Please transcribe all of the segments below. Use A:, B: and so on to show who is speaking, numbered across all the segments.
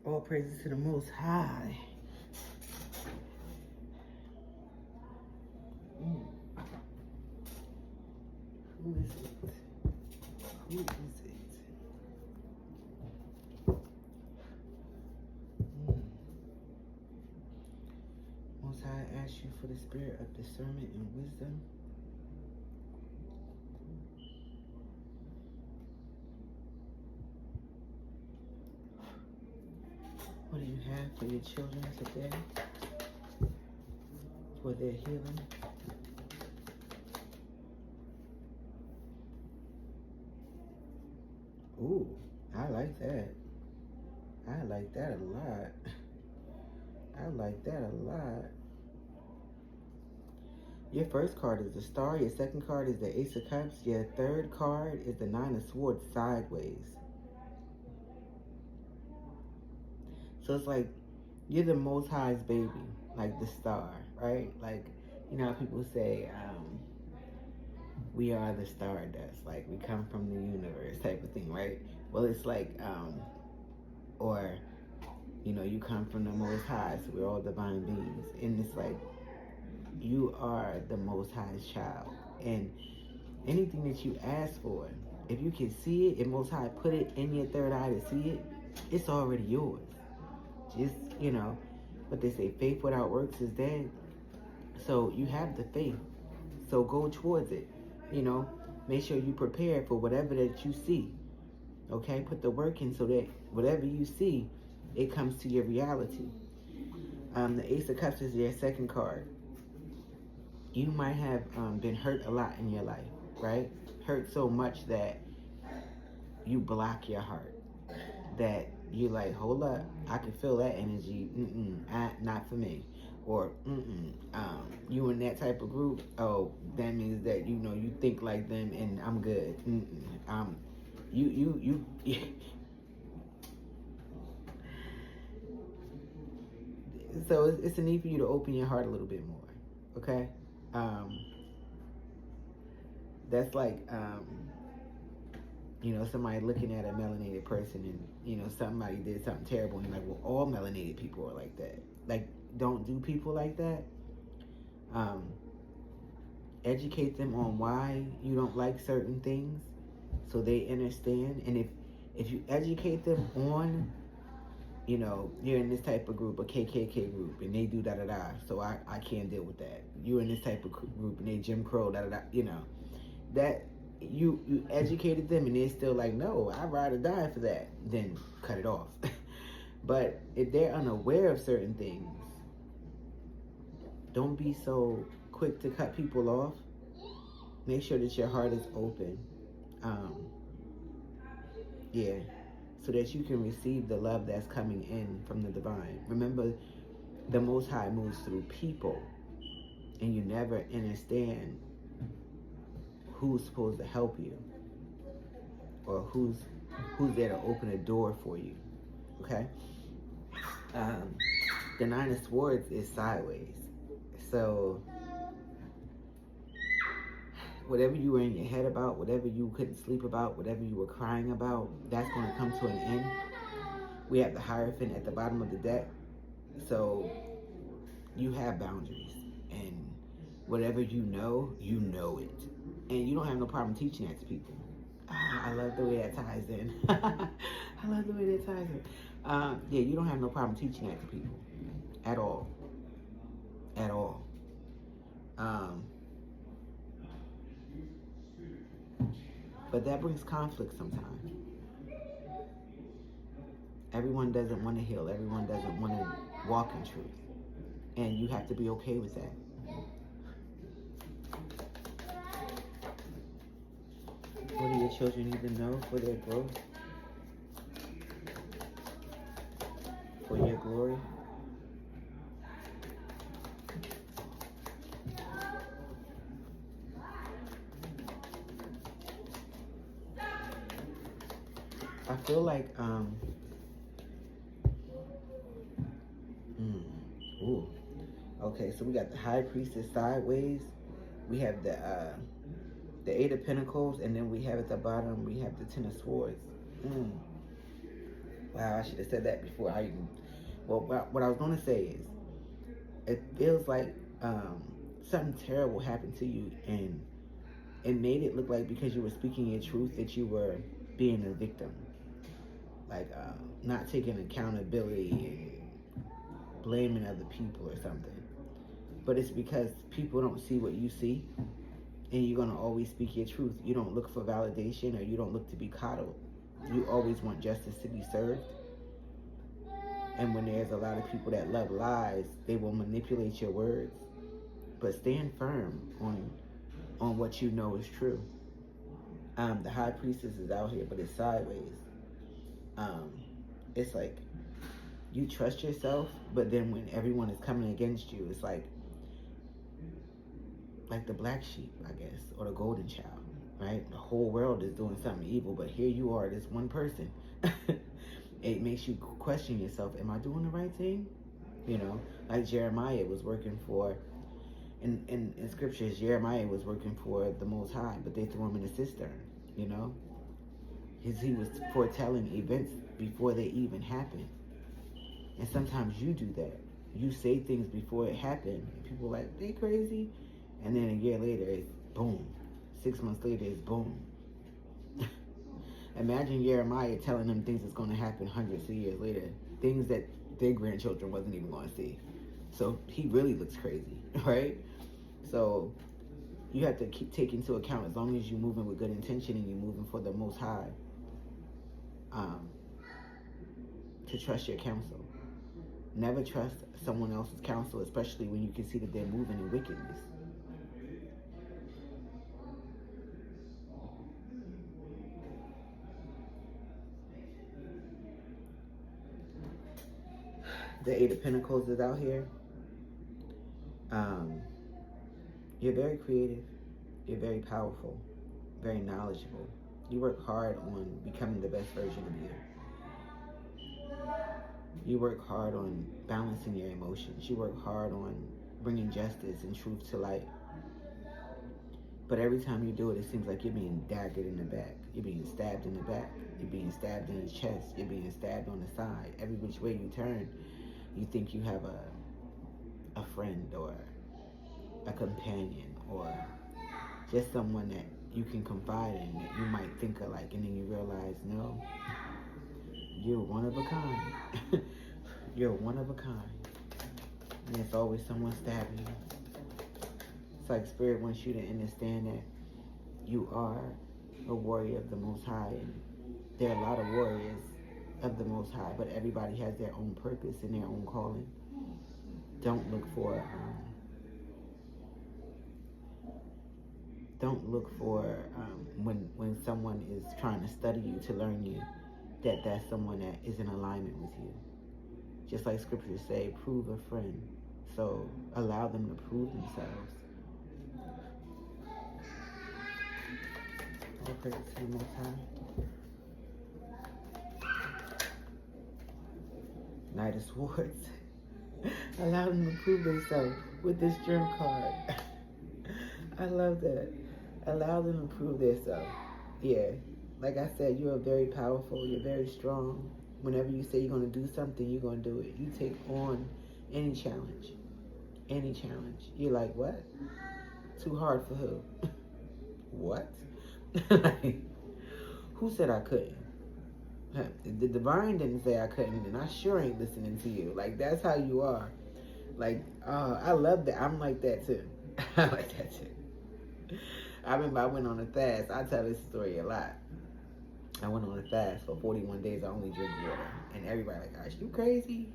A: All praises to the Most High. Mm. Who is it? Who is it? Mm. Most High, I ask you for the spirit of discernment and wisdom. What do you have for your children today? For their healing? Ooh, I like that. I like that a lot. I like that a lot. Your first card is the Star. Your second card is the Ace of Cups. Your third card is the Nine of Swords sideways. So it's like you're the Most High's baby, like the star, right? Like, you know how people say, we are the stardust, like we come from the universe type of thing, right? Well, it's like, or, you know, you come from the Most High, so we're all divine beings. And it's like, you are the Most High's child. And anything that you ask for, if you can see it, if Most High put it in your third eye to see it, it's already yours. Just, you know, what they say, faith without works is dead. So you have the faith. So go towards it. You know, make sure you prepare for whatever that you see. Okay? Put the work in so that whatever you see, it comes to your reality. The Ace of Cups is your second card. You might have been hurt a lot in your life, right? Hurt so much that you block your heart. That you like, hold up, I can feel that energy. Not for me. Or you in that type of group. Oh, that means that you know you think like them, and I'm good. You. So it's a need for you to open your heart a little bit more. Okay, that's like you know, somebody looking at a melanated person and, you know, somebody did something terrible and you're like, well, all melanated people are like that. Like, don't do people like that. Educate them on why you don't like certain things so they understand. And if you educate them on, you know, you're in this type of group, a KKK group, and they do da-da-da, so I can't deal with that. You're in this type of group and they Jim Crow, da-da-da, you know, that you educated them and they're still like, no, I'd rather die for that, then cut it off. But if they're unaware of certain things, don't be so quick to cut people off. Make sure that your heart is open. Yeah, so that you can receive the love that's coming in from the divine. Remember, the Most High moves through people, and you never understand who's supposed to help you or who's there to open a door for you. Okay. The Nine of Swords is sideways, so whatever you were in your head about, whatever you couldn't sleep about, whatever you were crying about, that's going to come to an end. We have the Hierophant at the bottom of the deck, so you have boundaries, and whatever you know it, and you don't have no problem teaching that to people. I love the way that ties in. I love the way that ties in. Yeah, you don't have no problem teaching that to people at all. At all. But that brings conflict sometimes. Everyone doesn't want to heal. Everyone doesn't want to walk in truth. And you have to be okay with that. What do your children need to know for their growth? For your glory? I feel like, ooh. Okay, so we got the High Priestess sideways. We have the Eight of Pentacles, and then we have at the bottom, we have the Ten of Swords. Wow, I should have said that before I even. Well, what I was going to say is, it feels like something terrible happened to you, and it made it look like because you were speaking your truth that you were being a victim, like not taking accountability and blaming other people or something. But it's because people don't see what you see, and you're gonna always speak your truth. You don't look for validation, or you don't look to be coddled. You always want justice to be served. And when there's a lot of people that love lies, they will manipulate your words. But stand firm on what you know is true. The high priestess is out here, but it's sideways. Um, it's like you trust yourself, but then when everyone is coming against you, it's like the black sheep, I guess, or the golden child, right? The whole world is doing something evil, but here you are, this one person. It makes you question yourself, am I doing the right thing? You know, like Jeremiah was working for, in scriptures, Jeremiah was working for the Most High, but they threw him in a cistern, you know? He was foretelling events before they even happen. And sometimes you do that. You say things before it happened, and people are like, they crazy. And then a year later, it's boom. 6 months later, it's boom. Imagine Jeremiah telling them things that's going to happen hundreds of years later, things that their grandchildren wasn't even going to see. So he really looks crazy, right? So you have to take into account, as long as you're moving with good intention and you're moving for the Most High, to trust your counsel. Never trust someone else's counsel, especially when you can see that they're moving in wickedness. The Eight of Pentacles is out here. You're very creative. You're very powerful. Very knowledgeable. You work hard on becoming the best version of you. You work hard on balancing your emotions. You work hard on bringing justice and truth to light. But every time you do it, it seems like you're being daggered in the back. You're being stabbed in the back. You're being stabbed in the chest. You're being stabbed on the side. Every which way you turn, you think you have a friend or a companion or just someone that you can confide in, that you might think alike, and then you realize, no, you're one of a kind. You're one of a kind. And there's always someone stabbing you. It's like Spirit wants you to understand that you are a warrior of the Most High. And there are a lot of warriors of the Most High, but everybody has their own purpose and their own calling. Don't look for when someone is trying to study you, to learn you, that's someone that is in alignment with you. Just like scriptures say, prove a friend. So allow them to prove themselves. All praise to the Most High. Knight of Swords. Allow them to prove themselves with this Strength card. I love that. Allow them to prove themselves. Yeah. Like I said, you are very powerful. You're very strong. Whenever you say you're going to do something, you're going to do it. You take on any challenge. Any challenge. You're like, what? Too hard for who? What? Like, who said I couldn't? The divine didn't say I couldn't, and I sure ain't listening to you. Like, that's how you are. Like, I love that. I'm like that too. I like that too. I remember I went on a fast. I tell this story a lot. I went on a fast for 41 days. I only drink water. And everybody like, gosh, you crazy?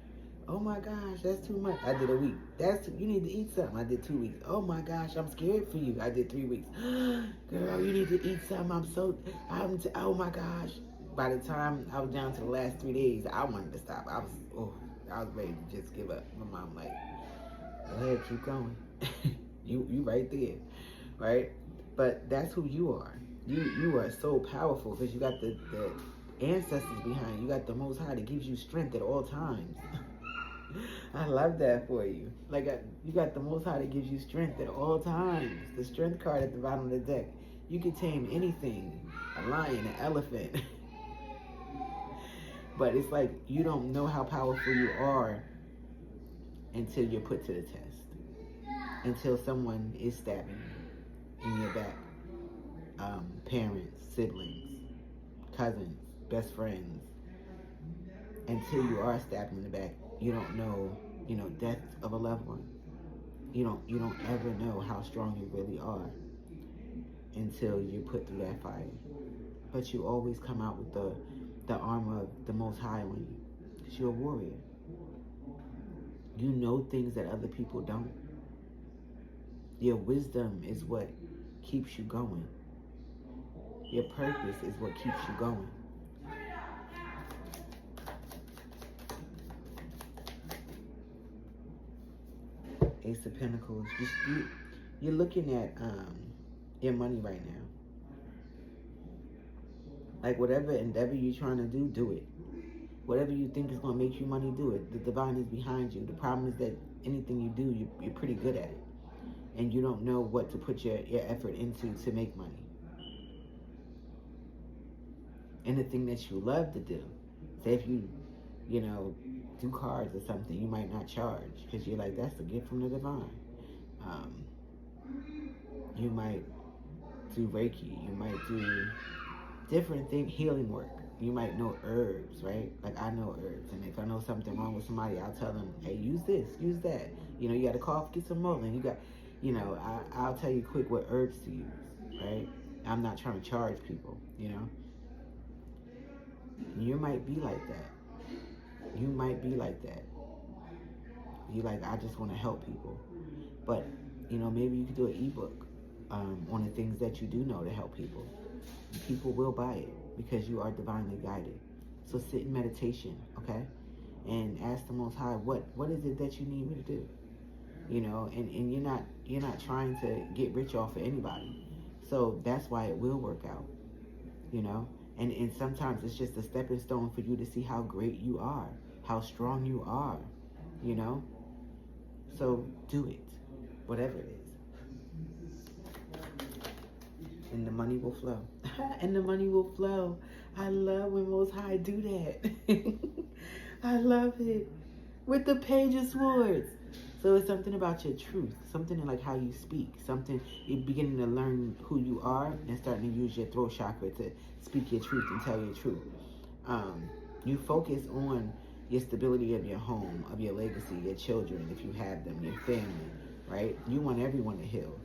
A: Oh my gosh, that's too much. I did a week. You need to eat something. I did 2 weeks. Oh my gosh, I'm scared for you. I did 3 weeks. Girl, you need to eat something. Oh my gosh. By the time I was down to the last 3 days, I wanted to stop. I was ready to just give up. My mom like, go ahead, keep going. you right there, right? But that's who you are. You are so powerful because you got the ancestors behind you. You got the Most High that gives you strength at all times. I love that for you. Like, you got the Most High that gives you strength at all times. The Strength card at the bottom of the deck. You can tame anything. A lion, an elephant. But it's like you don't know how powerful you are until you're put to the test. Until someone is stabbing you in your back. Parents, siblings, cousins, best friends. Until you are stabbed in the back, you don't know, death of a loved one. You don't ever know how strong you really are until you're put through that fire. But you always come out with the armor of the Most High on you, because you're a warrior. You know things that other people don't. Your wisdom is what keeps you going. Your purpose is what keeps you going. Ace of Pentacles. You're looking at your money right now. Like whatever endeavor you're trying to do it. Whatever you think is going to make you money, do it. The divine is behind you. The problem is that anything you do, you're pretty good at it. And you don't know what to put your effort into to make money. Anything that you love to do. Say if you do cards or something, you might not charge because you're like, that's a gift from the divine. You might do Reiki. You might do different things, healing work. You might know herbs, right? Like I know herbs, and if I know something wrong with somebody, I'll tell them, hey, use this, use that. You got a cough, get some Mullen. You got, I'll tell you quick what herbs to use, right? I'm not trying to charge people, You might be like that. You might be like that. You like, I just want to help people. But, maybe you could do an ebook on the things that you do know to help people. People will buy it because you are divinely guided. So sit in meditation, okay? And ask the Most High, what is it that you need me to do? And you're not trying to get rich off of anybody. So that's why it will work out, And sometimes it's just a stepping stone for you to see how great you are, how strong you are, So do it, whatever it is. And the money will flow. And the money will flow. I love when Most High do that. I love it. With the Page of Swords. So it's something about your truth. Something like how you speak. Something you're beginning to learn who you are and starting to use your throat chakra to speak your truth and tell your truth. You focus on your stability of your home, of your legacy, your children, if you have them, your family, right? You want everyone to heal.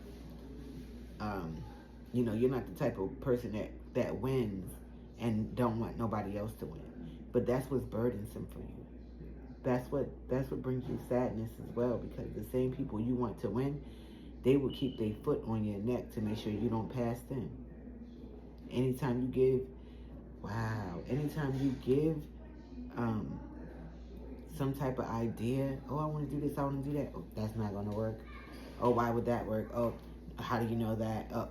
A: You're not the type of person that wins and don't want nobody else to win. But that's what's burdensome for you. That's what brings you sadness as well, because the same people you want to win, they will keep their foot on your neck to make sure you don't pass them. Anytime you give some type of idea, oh, I want to do this, I want to do that, oh, that's not going to work. Oh, why would that work? Oh, how do you know that? Oh,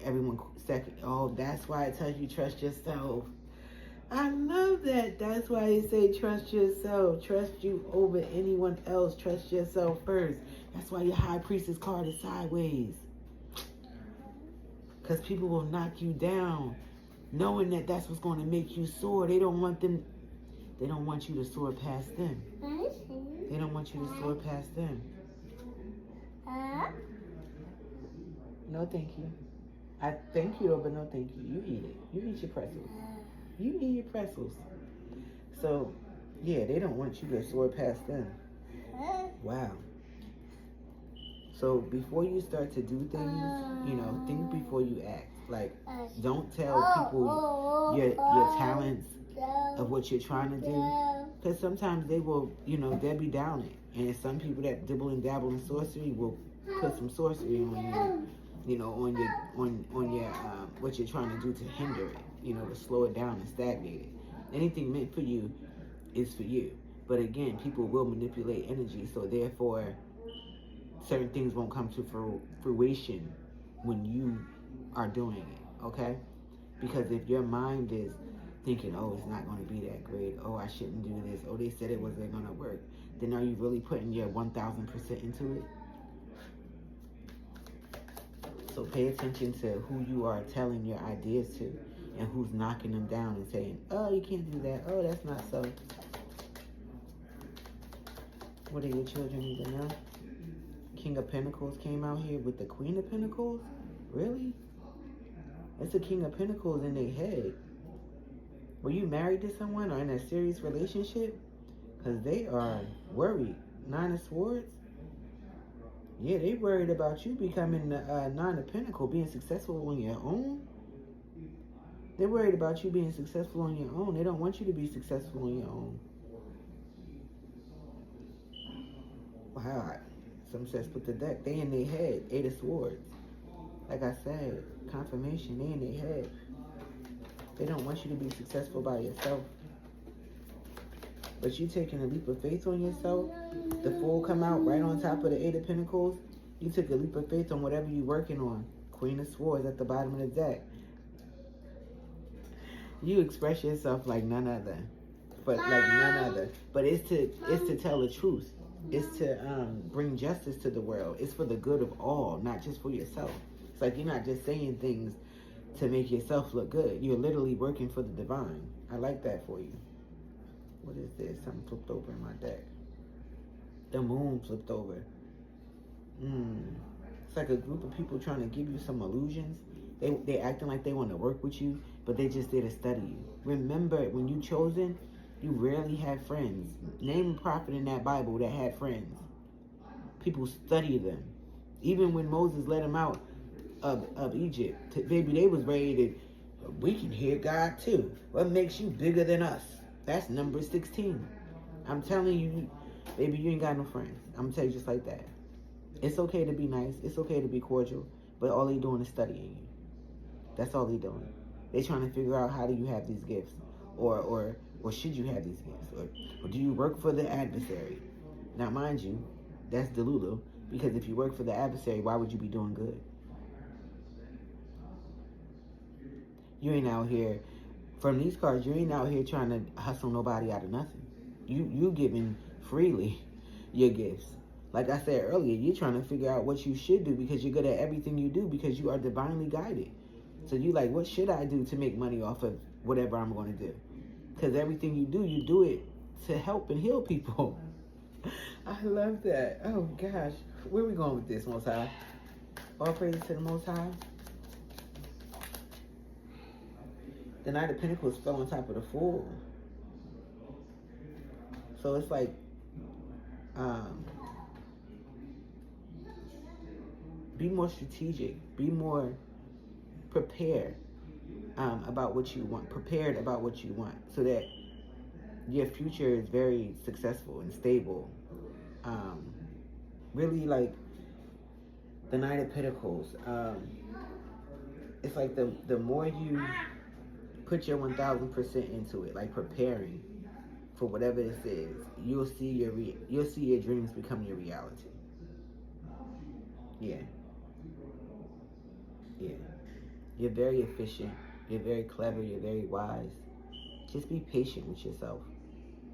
A: everyone second. Oh, that's why it tells you trust yourself. I love that. That's why they say trust yourself. Trust you over anyone else. Trust yourself first. That's why your High Priestess card is sideways. Because people will knock you down knowing that that's what's going to make you soar. They don't want you to soar past them. They don't want you to soar past them. No, thank you. I thank you, though, but no thank you. You eat it. You eat your pretzels. You eat your pretzels. So, yeah, they don't want you to soar past them. Wow. So, before you start to do things, think before you act. Like, don't tell people your talents of what you're trying to do. Because sometimes they will, they'll be down it. And some people that dibble and dabble in sorcery will put some sorcery on you, on your what you're trying to do to hinder it. To slow it down and stagnate it. Anything meant for you is for you. But again, people will manipulate energy, so therefore certain things won't come to fruition when you are doing it, okay? Because if your mind is thinking, oh, it's not going to be that great, oh, I shouldn't do this, oh, they said it wasn't going to work, then are you really putting your 1,000% into it? So pay attention to who you are telling your ideas to. and who's knocking them down and saying, oh, you can't do that. Oh, that's not so. What do your children even know? King of Pentacles came out here with the Queen of Pentacles? Really? It's the King of Pentacles in their head. Were you married to someone or in a serious relationship? Because they are worried. Nine of Swords? Yeah, they worried about you becoming the Nine of Pentacles, being successful on your own. They're worried about you being successful on your own. They don't want you to be successful on your own. Wow. Some says put the deck. They in their head. Eight of Swords. Like I said, confirmation. They in their head. They don't want you to be successful by yourself. But you taking a leap of faith on yourself. The Fool come out right on top of the Eight of Pentacles. You took a leap of faith on whatever you're working on. Queen of Swords at the bottom of the deck. You express yourself like none other. But like none other. But it's to tell the truth. It's to bring justice to the world. It's for the good of all, not just for yourself. It's like you're not just saying things to make yourself look good. You're literally working for the divine. I like that for you. What is this? Something flipped over in my deck. The Moon flipped over. It's like a group of people trying to give you some illusions. They acting like they want to work with you, but they just there to study you. Remember, when you chosen, you rarely had friends. Name a prophet in that Bible that had friends. People study them. Even when Moses let them out of Egypt, baby, they was ready to, we can hear God too. What makes you bigger than us? That's number 16. I'm telling you, baby, you ain't got no friends. I'm going to tell you just like that. It's okay to be nice. It's okay to be cordial. But all they doing is studying you. That's all they doing. They trying to figure out how do you have these gifts. Or should you have these gifts? Or do you work for the adversary? Now, mind you, that's Delulu. Because if you work for the adversary, why would you be doing good? You ain't out here, from these cards, you ain't out here trying to hustle nobody out of nothing. You giving freely your gifts. Like I said earlier, you're trying to figure out what you should do because you're good at everything you do because you are divinely guided. So you like, what should I do to make money off of whatever I'm going to do? Because everything you do it to help and heal people. I love that. Oh, gosh. Where are we going with this, Most High? All praises to the Most High. The Knight of Pentacles fell on top of the Fool. So it's like, be more strategic. Be more prepared about what you want. Prepared about what you want. So that your future is very successful and stable. Really like the Knight of Pentacles. It's like the more you put your 1000% into it, like preparing for whatever this is, you'll see your dreams become your reality. Yeah. You're very efficient. You're very clever. You're very wise. Just be patient with yourself.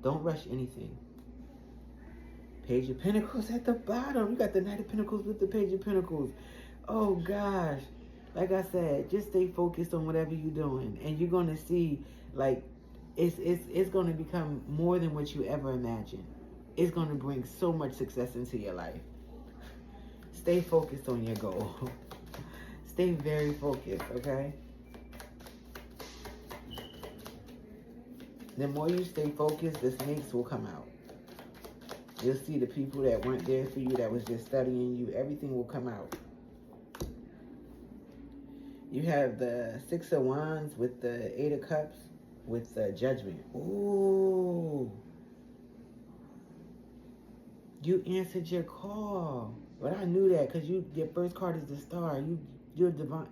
A: Don't rush anything. Page of Pentacles at the bottom. You got the Knight of Pentacles with the Page of Pentacles. Oh gosh. Like I said, just stay focused on whatever you're doing, and you're gonna see, like, it's gonna become more than what you ever imagined. It's gonna bring so much success into your life. Stay focused on your goal. Stay very focused, okay? The more you stay focused, the snakes will come out. You'll see the people that weren't there for you, that was just studying you. Everything will come out. You have the Six of Wands with the Eight of Cups with the Judgment. Ooh. You answered your call. But I knew that because your first card is the Star. You're divine.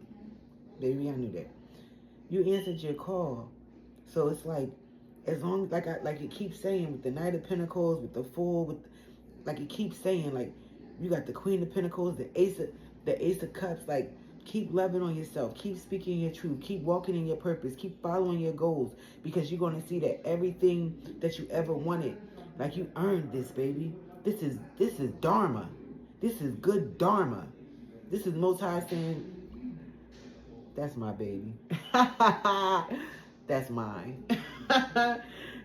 A: Baby, I knew that. You answered your call. So it's like, as long, like it keeps saying with the Knight of Pentacles, with the Fool, like it keeps saying, like, you got the Queen of Pentacles, the Ace of Cups, like, keep loving on yourself. Keep speaking your truth. Keep walking in your purpose. Keep following your goals, because you're going to see that everything that you ever wanted, like, you earned this, baby. This is Dharma. This is good Dharma. This is Most High saying, That's my baby. That's mine.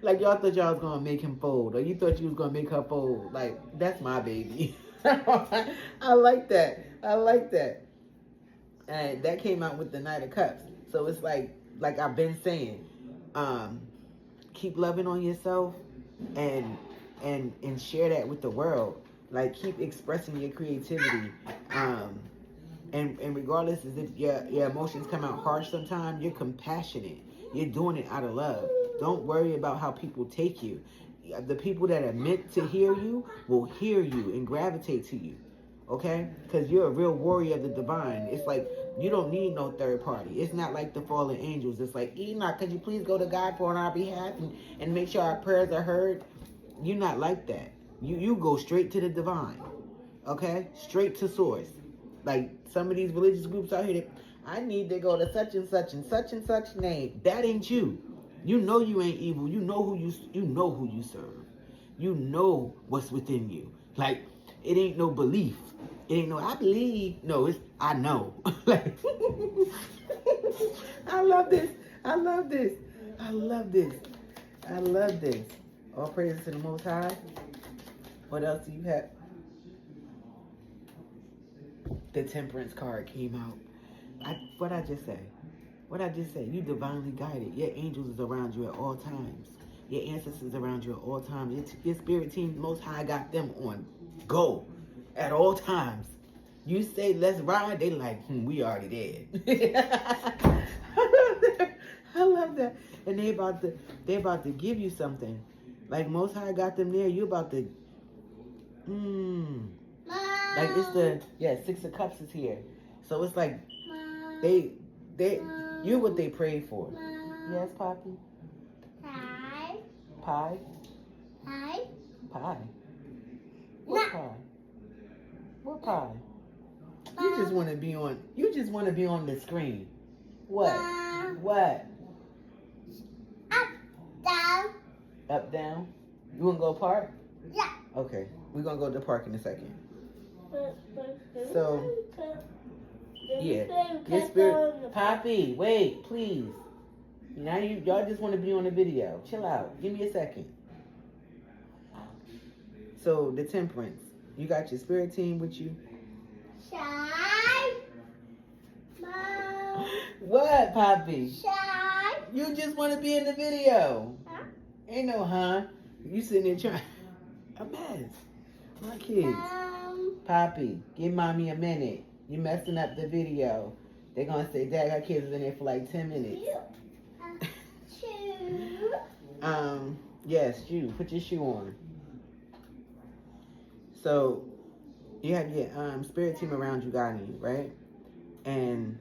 A: Like y'all thought y'all was gonna make him fold, or you thought you was gonna make her fold. Like, that's my baby. I like that. I like that. And that came out with the Knight of Cups. So it's like I've been saying, keep loving on yourself, and and share that with the world. Like, keep expressing your creativity. And regardless as if your emotions come out harsh sometimes, you're compassionate. You're doing it out of love. Don't worry about how people take you. The people that are meant to hear you will hear you and gravitate to you. Okay? Because you're a real warrior of the divine. It's like you don't need no third party. It's not like the fallen angels. It's like, Enoch, could you please go to God for on our behalf and make sure our prayers are heard? You're not like that. You go straight to the divine. Okay? Straight to source. Like some of these religious groups out here, I need to go to such and such name. That ain't you. You know you ain't evil. You know who you serve. You know what's within you. Like, it ain't no belief. It ain't no I believe. No, it's I know. Like, I love this. I love this. I love this. I love this. All praises to the Most High. What else do you have? The Temperance card came out. What I just say? What I just say? You divinely guided. Your angels is around you at all times. Your ancestors around you at all times. Your spirit team, Most High, got them on go at all times. You say let's ride, they like, we already dead. I love that. And they about to give you something. Like Most High got them there. You about to like it's Six of Cups is here. So it's like they you're what they prayed for. Yes, Poppy?
B: Pie.
A: Pie?
B: Pie.
A: Pie. What pie? What pie? You just want to be on the screen. What? What?
B: Up, down.
A: Up, down? You want to go park?
B: Yeah.
A: Okay. We're going to go to the park in a second. So, yeah. Your spirit. Poppy, wait, please. Now y'all just want to be on the video. Chill out. Give me a second. So, the Temperance. You got your spirit team with you?
B: Shine. Mom.
A: What, Poppy?
B: Shine.
A: You just want to be in the video.
B: Huh?
A: Ain't no huh. You sitting there trying. A mess. My kids. Poppy, give mommy a minute. You messing up the video. They're going to say, Dad, our kids was in there for like 10 minutes.
B: Shoe.
A: Yes, shoe. Put your shoe on. So, you have your spirit team around you guiding you, right? And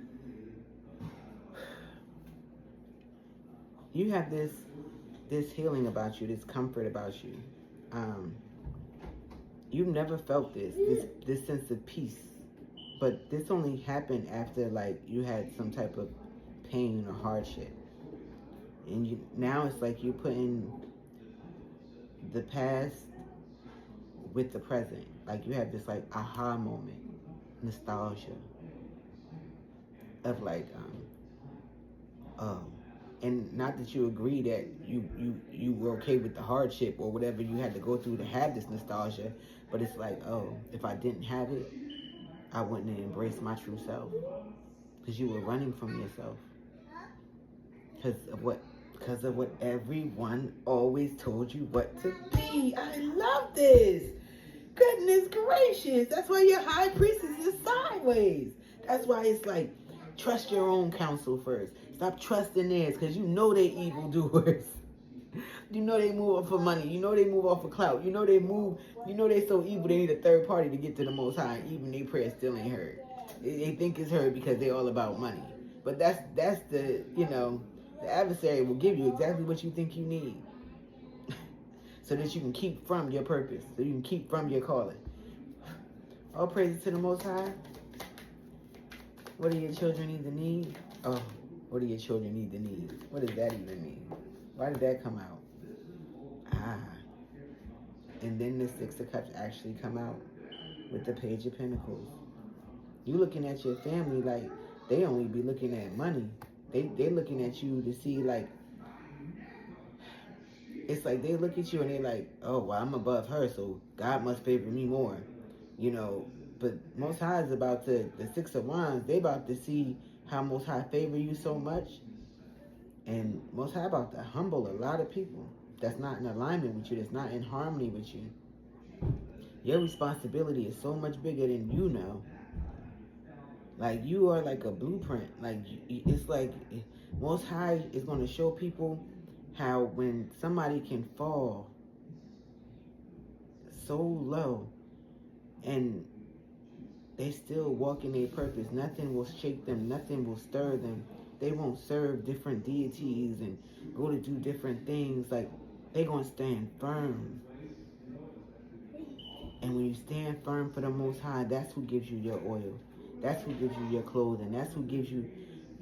A: you have this healing about you, this comfort about you. You've never felt this sense of peace. But this only happened after, like, you had some type of pain or hardship. And now it's like you're putting the past with the present. Like, you have this, like, aha moment, nostalgia of, like, and not that you agree that you were okay with the hardship or whatever you had to go through to have this nostalgia, but it's like, oh, if I didn't have it, I wouldn't have embraced my true self, because you were running from yourself because of what everyone always told you what to be. I love this. Goodness gracious. That's why your high priestess is sideways. That's why it's like, trust your own counsel first. Stop trusting theirs, because you know they evildoers. You know they move off for money. You know they move off for clout. You know they so evil they need a third party to get to the Most High. Even their prayer still ain't heard. They think it's heard because they all about money. But that's the, the adversary will give you exactly what you think you need. So that you can keep from your purpose. So you can keep from your calling. All praises to the Most High. What do your children either need? Oh, what do your children need to need? What does that even mean? Why did that come out? And then the Six of Cups actually come out with the Page of Pentacles. You looking at your family like, they only be looking at money. They looking at you to see, like, it's like they look at you and they like, oh, well, I'm above her, so God must favor me more, you know. But Most High is about to, the Six of Wands, they about to see how Most High favor you so much. And Most High about to humble a lot of people that's not in alignment with you, that's not in harmony with you. Your responsibility is so much bigger than you know. Like, you are like a blueprint. Like, it's like Most High is going to show people how when somebody can fall so low and they still walk in their purpose, nothing will shake them, nothing will stir them. They won't serve different deities and go to do different things. Like, they're going to stand firm. And when you stand firm for the Most High, that's who gives you your oil. That's who gives you your clothing. That's who gives you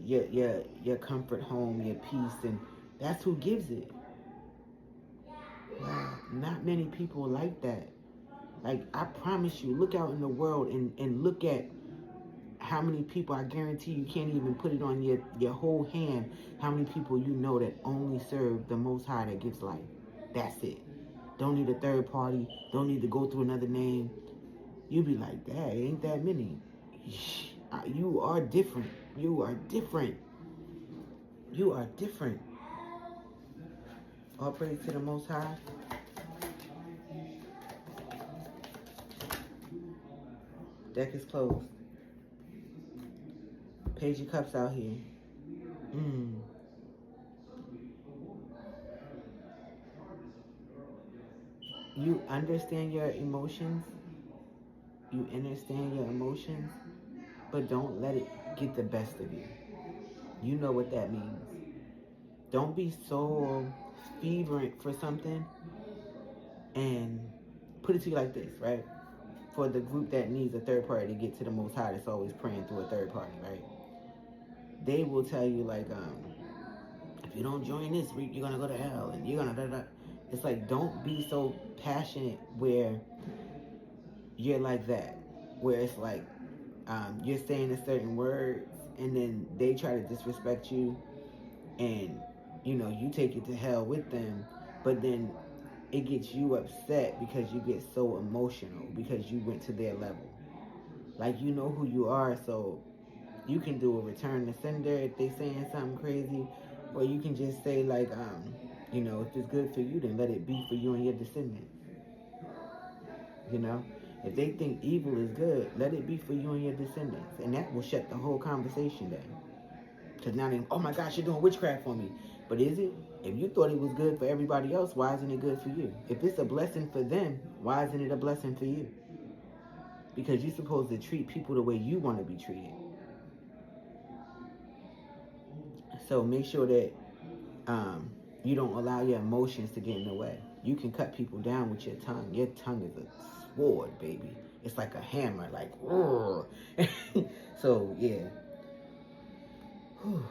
A: your comfort home, your peace, and that's who gives it. Wow, not many people like that. Like, I promise you, look out in the world and look at how many people, I guarantee you can't even put it on your whole hand, how many people you know that only serve the Most High that gives life. That's it. Don't need a third party. Don't need to go through another name. You be like, that ain't that many. You are different. You are different. You are different. All praise to the Most High. Deck is closed. Page of Cups out here. You understand your emotions. You understand your emotions, but don't let it get the best of you. You know what that means. Don't be so fervent for something, and put it to you like this, right? For the group that needs a third party to get to the Most High, that's always praying through a third party, right? They will tell you, like, if you don't join this, you're gonna go to hell, and you're gonna It's like, don't be so passionate where you're like that, where it's like, you're saying a certain words, and then they try to disrespect you, and you take it to hell with them, but then it gets you upset because you get so emotional because you went to their level. Like, you know who you are, so you can do a return to sender if they saying something crazy, or you can just say, like, if it's good for you, then let it be for you and your descendants. If they think evil is good, let it be for you and your descendants, and that will shut the whole conversation down. Because now they, oh my gosh, you're doing witchcraft for me. But is it? If you thought it was good for everybody else, why isn't it good for you? If it's a blessing for them, why isn't it a blessing for you? Because you're supposed to treat people the way you want to be treated. So make sure that you don't allow your emotions to get in the way. You can cut people down with your tongue. Your tongue is a sword, baby. It's like a hammer, like, so yeah. Whew.